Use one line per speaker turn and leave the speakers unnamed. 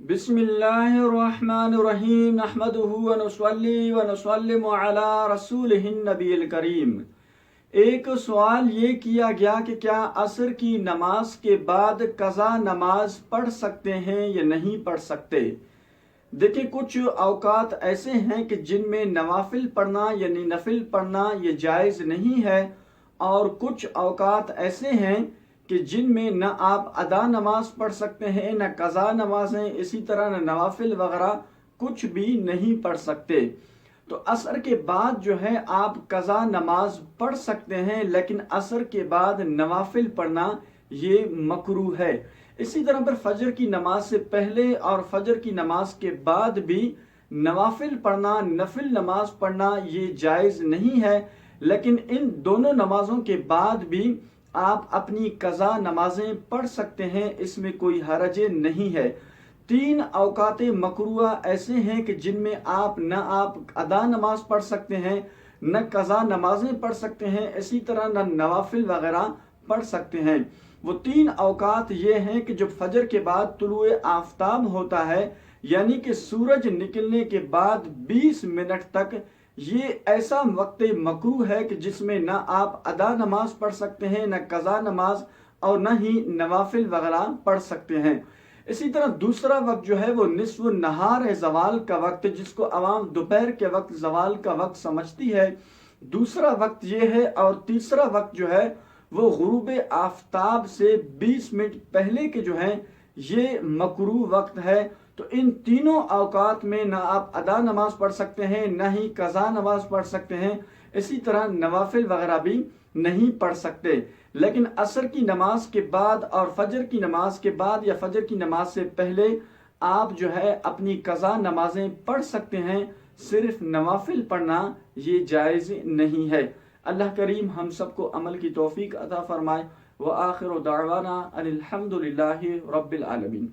بسم اللہ الرحمن الرحیم نحمدہ ونصلی ونسلم علی رسولہ النبی الکریم۔ ایک سوال یہ کیا گیا کہ کیا عصر کی نماز کے بعد قضا نماز پڑھ سکتے ہیں یا نہیں پڑھ سکتے؟ دیکھیں، کچھ اوقات ایسے ہیں کہ جن میں نوافل پڑھنا یعنی نفل پڑھنا یہ جائز نہیں ہے، اور کچھ اوقات ایسے ہیں کہ جن میں نہ آپ ادا نماز پڑھ سکتے ہیں، نہ قضا نمازیں، اسی طرح نہ نوافل وغیرہ کچھ بھی نہیں پڑھ سکتے۔ تو عصر کے بعد جو ہے آپ قضا نماز پڑھ سکتے ہیں، لیکن عصر کے بعد نوافل پڑھنا یہ مکروہ ہے۔ اسی طرح پر فجر کی نماز سے پہلے اور فجر کی نماز کے بعد بھی نوافل پڑھنا، نفل نماز پڑھنا یہ جائز نہیں ہے، لیکن ان دونوں نمازوں کے بعد بھی آپ اپنی قضا نمازیں پڑھ سکتے ہیں، اس میں کوئی حرج نہیں ہے۔ 3 اوقات مکروہ ایسے ہیں کہ جن میں آپ نہ ادا نماز پڑھ سکتے ہیں، نہ قضا نمازیں پڑھ سکتے ہیں، اسی طرح نہ نوافل وغیرہ پڑھ سکتے ہیں۔ وہ 3 اوقات یہ ہیں کہ جب فجر کے بعد طلوع آفتاب ہوتا ہے، یعنی کہ سورج نکلنے کے بعد 20 منٹ تک، یہ ایسا وقت مکروہ ہے کہ جس میں نہ آپ ادا نماز پڑھ سکتے ہیں، نہ قضا نماز، اور نہ ہی نوافل وغیرہ پڑھ سکتے ہیں۔ اسی طرح دوسرا وقت جو ہے وہ نصف النہار ہے، زوال کا وقت، جس کو عوام دوپہر کے وقت زوال کا وقت سمجھتی ہے۔ دوسرا وقت یہ ہے، اور تیسرا وقت جو ہے وہ غروب آفتاب سے 20 منٹ پہلے کے جو ہیں یہ مکروہ وقت ہے۔ تو ان تینوں اوقات میں نہ آپ ادا نماز پڑھ سکتے ہیں، نہ ہی قضا نماز پڑھ سکتے ہیں، اسی طرح نوافل وغیرہ بھی نہیں پڑھ سکتے۔ لیکن عصر کی نماز کے بعد اور فجر کی نماز کے بعد یا فجر کی نماز سے پہلے آپ جو ہے اپنی قضا نمازیں پڑھ سکتے ہیں، صرف نوافل پڑھنا یہ جائز نہیں ہے۔ اللہ کریم ہم سب کو عمل کی توفیق عطا فرمائے۔ وآخر دعوانا ان الحمد للہ رب العالمین۔